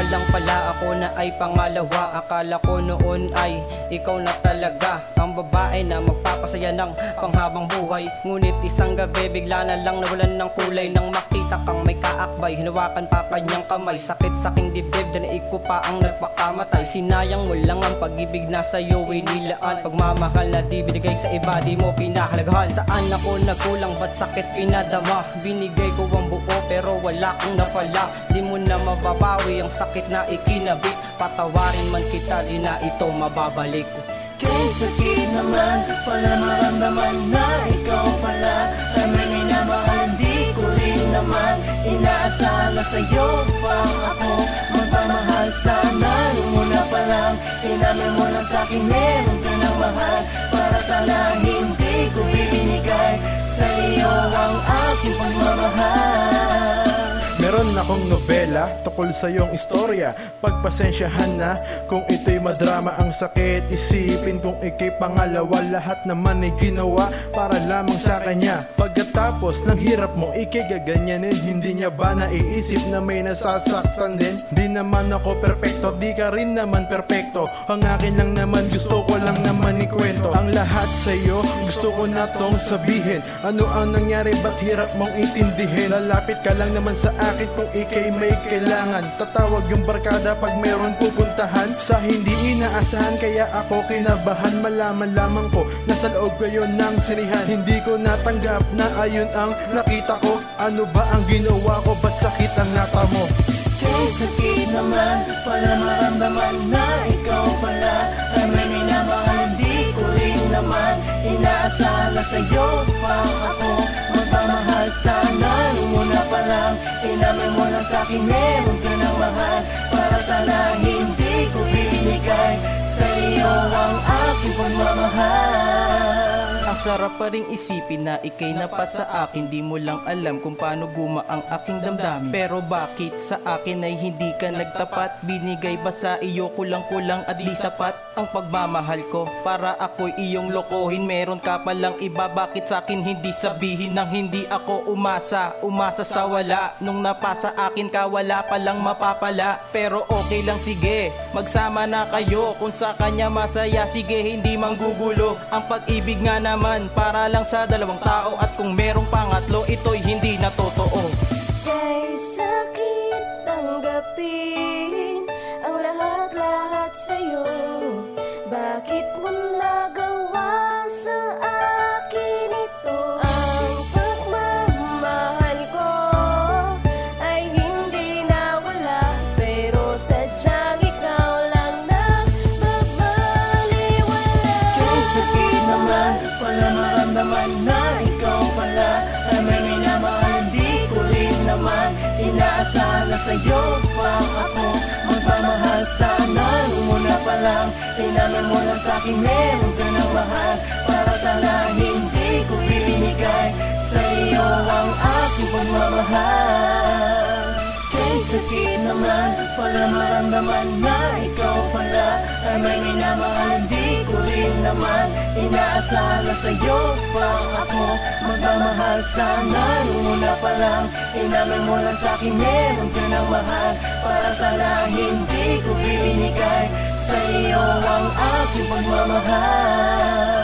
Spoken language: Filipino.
lang pala ako na ay pangalawa. Akala ko noon ay ikaw na talaga ang babae na magpapasaya ng panghabang buhay. Ngunit isang gabi bigla na lang nawalan ng kulay. Nang makita kang may kaakbay, hinawakan pa kanyang kamay. Sakit sa aking dibdib, danaig ko pa ang nagpakamatay. Sinayang mo lang ang pag-ibig na sa'yo ay nilaan. Pagmamahal na di binigay sa iba, di mo pinahalagahan. Saan ako nagkulang, ba't sakit pinadama? Binigay ko ang buo pero wala kang napala. Di mo na mababawi ang sakit na ikinabit. Patawarin man kita, di na ito mababalik. Kay sakit naman pala maramdaman na ikaw pala ay may minamahal. Di ko rin naman inaasahan na sa'yo pa ako magpamahal. Sana nung muna pa lang inamin mo na sa'kin meron ka ng mahal. Para sana hindi ko ibinigay sa'yo ang aking pagmamahal. Meron akong nobela tukol sa iyong istorya. Pagpasensyahan na kung ito'y madrama. Ang sakit isipin kung ikay pangalawa. Lahat naman ay ginawa para lamang sa kanya. Pagkatapos ng hirap mo ikay gaganyanin. Hindi niya ba naiisip na may nasasaktan din? Di naman ako perpekto, di ka rin naman perpekto. Ang akin lang naman, gusto ko lang naman ikwento ang lahat sa'yo. Gusto ko na tong sabihin. Ano ang nangyari, ba't hirap mong intindihin? Lalapit ka lang naman sa akin kung ikay may kailangan. Tatawag yung barkada pag meron pupuntahan. Sa hindi inaasahan kaya ako kinabahan. Malaman lamang ko nasa loob kayo ng sinihan. Hindi ko natanggap na ayun ang nakita ko. Ano ba ang ginawa ko, ba't sakit ang nata mo? Kay sakit naman pala maramdaman na ikaw pala ay may minamahal. Di ko rin naman inaasahan na sa'yo pa ako magpamahal. Sana nung muna pa lang inamin mo na sa'kin meron ka ng mahal. Para sana hindi ko ibinigay sa'yo ang aking pagmamahal. Ang sarap pa ring isipin na ikay na pa sa akin. Di mo lang alam kung paano guma ang aking damdamin. Pero bakit sa akin ay hindi ka nagtapat? Binigay ba sa iyo kulang-kulang at di sapat ang pagmamahal ko? Para ako'y iyong lokohin, meron ka palang iba. Bakit sa akin hindi sabihin nang hindi ako umasa? Umasa sa wala, nung napasa akin ka wala palang mapapala. Pero okay lang, sige, magsama na kayo. Kung sa kanya masaya, sige, hindi manggugulo. Ang pag-ibig nga naman para lang sa dalawang tao. At kung merong pangatlo, ito'y hindi na totoo. Kay sakit tanggapin ang lahat-lahat sa'yo. Bakit mo nagawa sa akin ito? Ang pagmamahal ko ay hindi nawala, pero sadyang ikaw lang nagbabaliwala. Kay sakit naman pala maramdaman na ikaw pala ay may minamahal. Di ko rin naman inaasahan na sa'yo pa ako magpamahal. Sana nung muna pa lang inamin mo na sa'kin meron ka ng mahal. Para sana hindi ko ibinigay sa'yo ang aking pagmamahal. Kay sakit naman pala maramdaman na ikaw pala ay may minamahal. Di ko rin naman inaasahan na sa'yo pa ako magmamahal. Sana nung una pa lang inamin mo na sa'kin meron ka ng mahal. Para sana hindi ko ibinigay sa'yo ang aking pagmamahal.